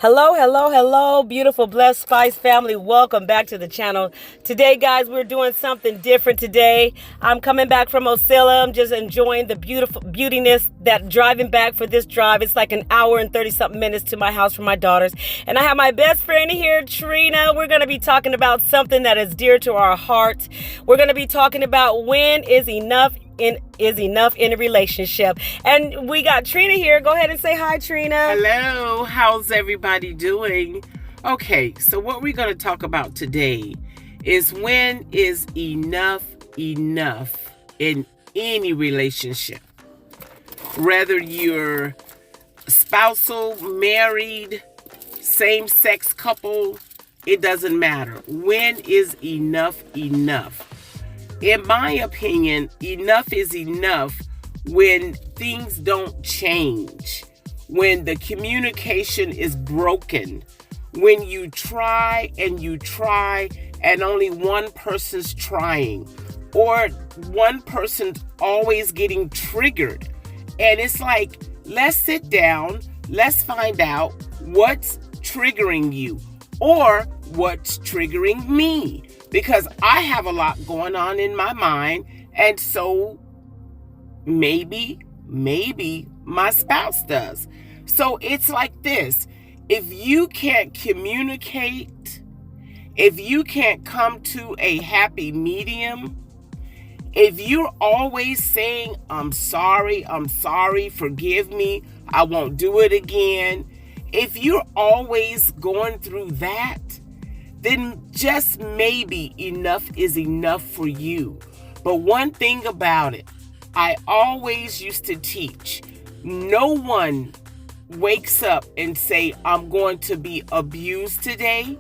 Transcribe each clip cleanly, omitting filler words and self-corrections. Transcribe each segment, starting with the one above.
Hello, hello, hello, beautiful Blessed Spice family. Welcome back to the channel. Today, guys, we're doing something different today. I'm coming back from ZELLE. I'm just enjoying the beautiful beautiness that driving back for this drive. It's like an hour and 30-something minutes to my house from my daughters. And I have my best friend here, Trina. We're going to be talking about something that is dear to our heart. We're going to be talking about when is enough in a relationship. And we got Trina here. Go ahead and say hi, Trina. Hello, how's everybody doing? Okay, so what we're going to talk about today is when is enough in any relationship. Whether you're spousal, married, same-sex couple, it doesn't matter. When is enough? In my opinion, enough is enough when things don't change, when the communication is broken, when you try and only one person's trying, or one person's always getting triggered. And it's like, let's sit down, let's find out what's triggering you or what's triggering me. Because I have a lot going on in my mind, and so maybe my spouse does. So it's like this. If you can't communicate, if you can't come to a happy medium, if you're always saying, I'm sorry, forgive me, I won't do it again. If you're always going through that, then just maybe enough is enough for you. But one thing about it, I always used to teach, no one wakes up and say, I'm going to be abused today.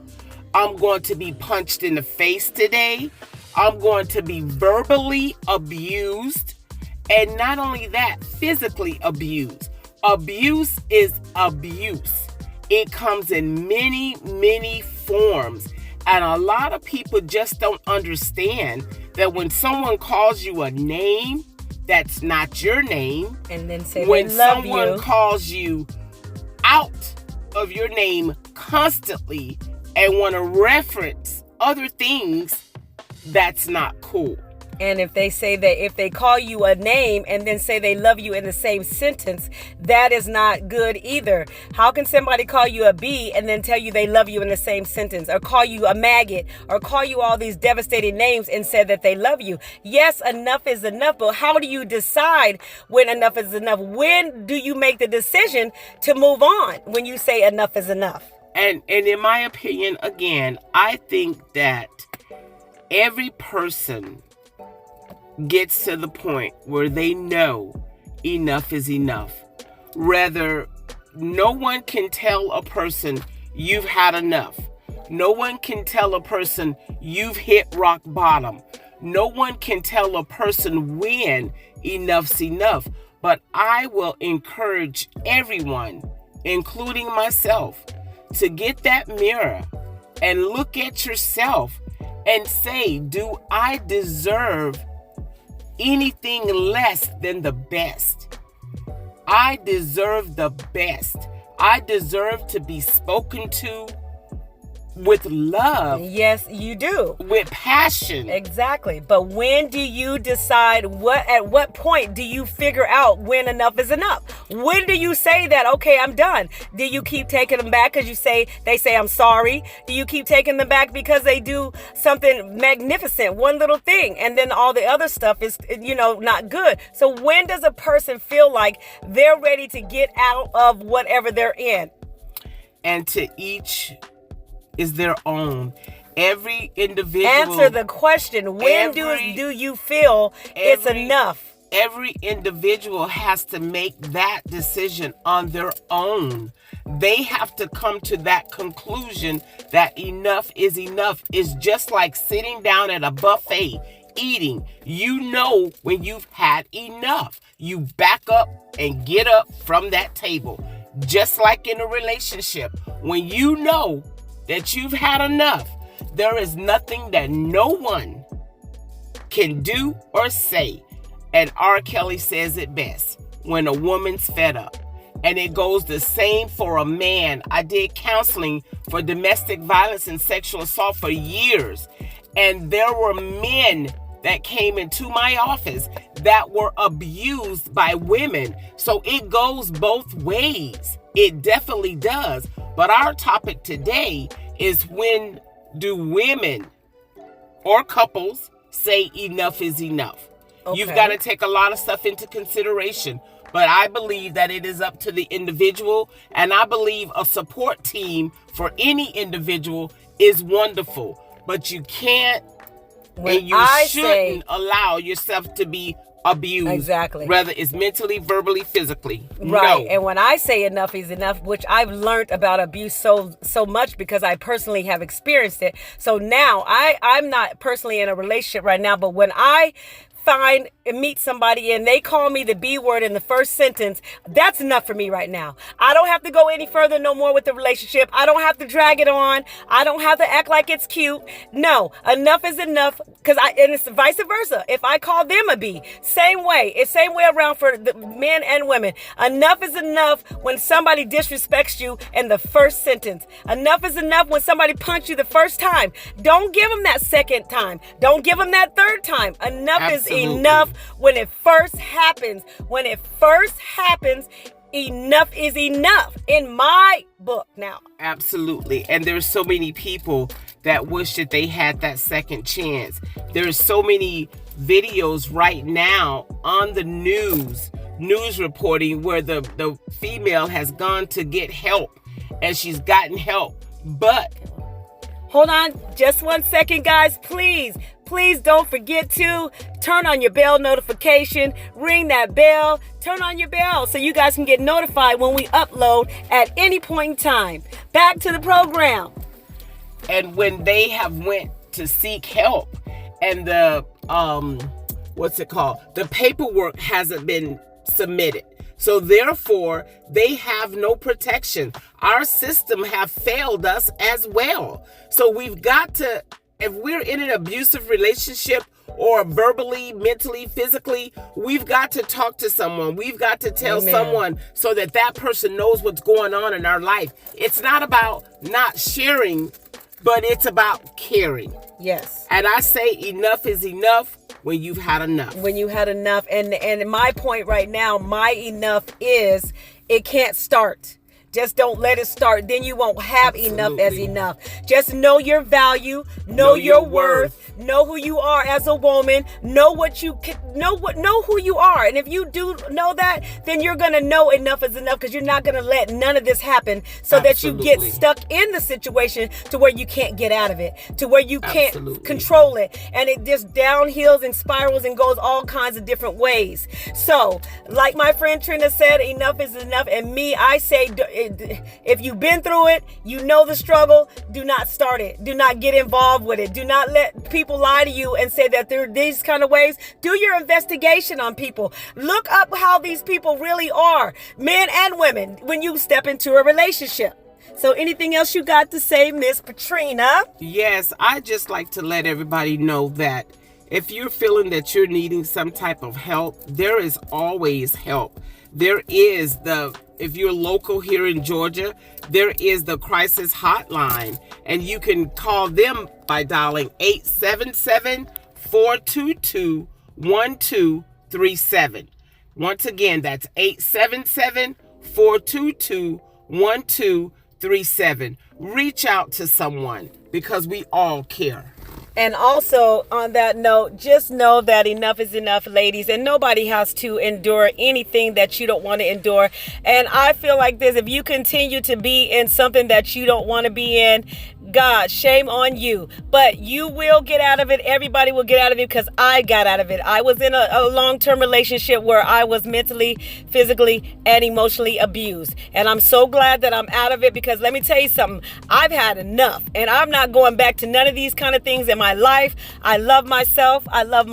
I'm going to be punched in the face today. I'm going to be verbally abused. And not only that, physically abused. Abuse is abuse. It comes in many forms. And a lot of people just don't understand that when someone calls you a name that's not your name, and then say when they love someone you, calls you out of your name constantly and want to reference other things, that's not cool. and if they call you a name and then say they love you in the same sentence, that is not good either. How can somebody call you a bee and then tell you they love you in the same sentence, or call you a maggot, or call you all these devastating names and say that they love you? Yes, enough is enough, but how do you decide when enough is enough? When do you make the decision to move on when you say enough is enough? And in my opinion, again, I think that every person gets to the point where they know enough is enough. Rather, no one can tell a person you've had enough. No one can tell a person you've hit rock bottom. No one can tell a person when enough's enough. But I will encourage everyone, including myself, to get that mirror and look at yourself and say, do I deserve anything less than the best? I deserve the best. I deserve to be spoken to with love. Yes, you do. With passion. Exactly. But when do you decide at what point do you figure out when enough is enough? When do you say that, okay, I'm done? Do you keep taking them back because they say I'm sorry? Do you keep taking them back because they do something magnificent, one little thing, and then all the other stuff is, not good? So when does a person feel like they're ready to get out of whatever they're in? And to each is their own. Every individual. Answer the question. When do you feel it's enough? Every individual has to make that decision on their own. They have to come to that conclusion that enough is enough. It's just like sitting down at a buffet, eating, you know when you've had enough. You back up and get up from that table. Just like in a relationship, when you know that you've had enough, there is nothing that no one can do or say. And R. Kelly says it best, when a woman's fed up. And it goes the same for a man. I did counseling for domestic violence and sexual assault for years. And there were men that came into my office that were abused by women. So it goes both ways. It definitely does. But our topic today is, when do women or couples say enough is enough? Okay. You've got to take a lot of stuff into consideration. But I believe that it is up to the individual. And I believe a support team for any individual is wonderful. But you can't and you shouldn't allow yourself to be abused. Exactly. Whether it's mentally, verbally, physically. Right. No. And when I say enough is enough, which I've learned about abuse so much because I personally have experienced it. So now I'm not personally in a relationship right now, but when I find and meet somebody and they call me the B word in the first sentence, that's enough for me right now. I don't have to go any further no more with the relationship. I don't have to drag it on. I don't have to act like it's cute. No, enough is enough. And it's vice versa. If I call them a B, same way. It's same way around for the men and women. Enough is enough when somebody disrespects you in the first sentence. Enough is enough when somebody punched you the first time. Don't give them that second time. Don't give them that third time. Enough Absolutely. Is enough when it first happens. When it first happens, enough is enough in my book now. Absolutely. And there's so many people that wish that they had that second chance. There's so many videos right now on the news reporting where the female has gone to get help and she's gotten help. But hold on just 1 second, guys, please don't forget to turn on your bell notification, ring that bell, turn on your bell so you guys can get notified when we upload at any point in time. Back to the program. And when they have went to seek help and the the paperwork hasn't been submitted. So therefore, they have no protection. Our system have failed us as well. So we've got to, if we're in an abusive relationship or verbally, mentally, physically, we've got to talk to someone. We've got to tell Amen. Someone so that that person knows what's going on in our life. It's not about not sharing, but it's about caring. Yes. And I say enough is enough when you've had enough. When you had enough. And my point right now, my enough is it can't start. Just don't let it start. Then you won't have Absolutely. Enough as enough. Just know your value, know your worth, know who you are as a woman, know what you can, know who you are. And if you do know that, then you're going to know enough is enough, because you're not going to let none of this happen so Absolutely. that you get stuck in the situation to where you can't get out of it, to where you can't Absolutely. Control it. And it just downhills and spirals and goes all kinds of different ways. So like my friend Trina said, enough is enough. And me, I say, if you've been through it, you know the struggle, do not start it. Do not get involved with it. Do not let people lie to you and say that there are these kind of ways. Do your investigation on people. Look up how these people really are, men and women, when you step into a relationship. So anything else you got to say, Miss Patrina? Yes, I just like to let everybody know that if you're feeling that you're needing some type of help, there is always help. There is if you're local here in Georgia, there is the crisis hotline, and you can call them by dialing 877-422-1237. Once again, that's 877-422-1237. Reach out to someone, because we all care. And also, on that note, just know that enough is enough, ladies, and nobody has to endure anything that you don't want to endure. And I feel like this: if you continue to be in something that you don't want to be in, God, shame on you. But you will get out of it. Everybody will get out of it, because I got out of it. I was in a long-term relationship where I was mentally, physically, and emotionally abused. And I'm so glad that I'm out of it, because let me tell you something. I've had enough, and I'm not going back to none of these kind of things in my life. I love myself. I love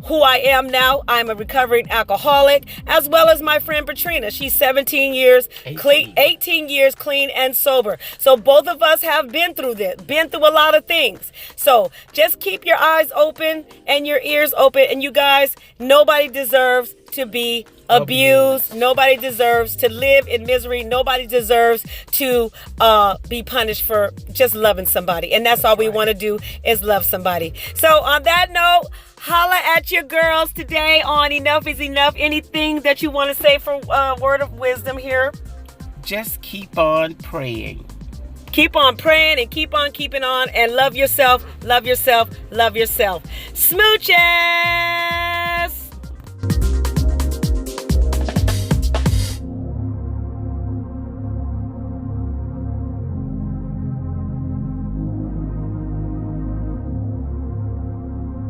who I am now. I'm a recovering alcoholic, as well as my friend Patrina. She's 17 years, 18 years clean and sober. So both of us have been through a lot of things. So just keep your eyes open and your ears open. And you guys, nobody deserves to be abused. Nobody deserves to live in misery. Nobody deserves to be punished for just loving somebody. And that's all we want to do, is love somebody. So on that note, holla at your girls today on Enough is Enough. Anything that you want to say for word of wisdom here? Just keep on praying. Keep on praying and keep on keeping on, and love yourself, love yourself, love yourself. Smooches!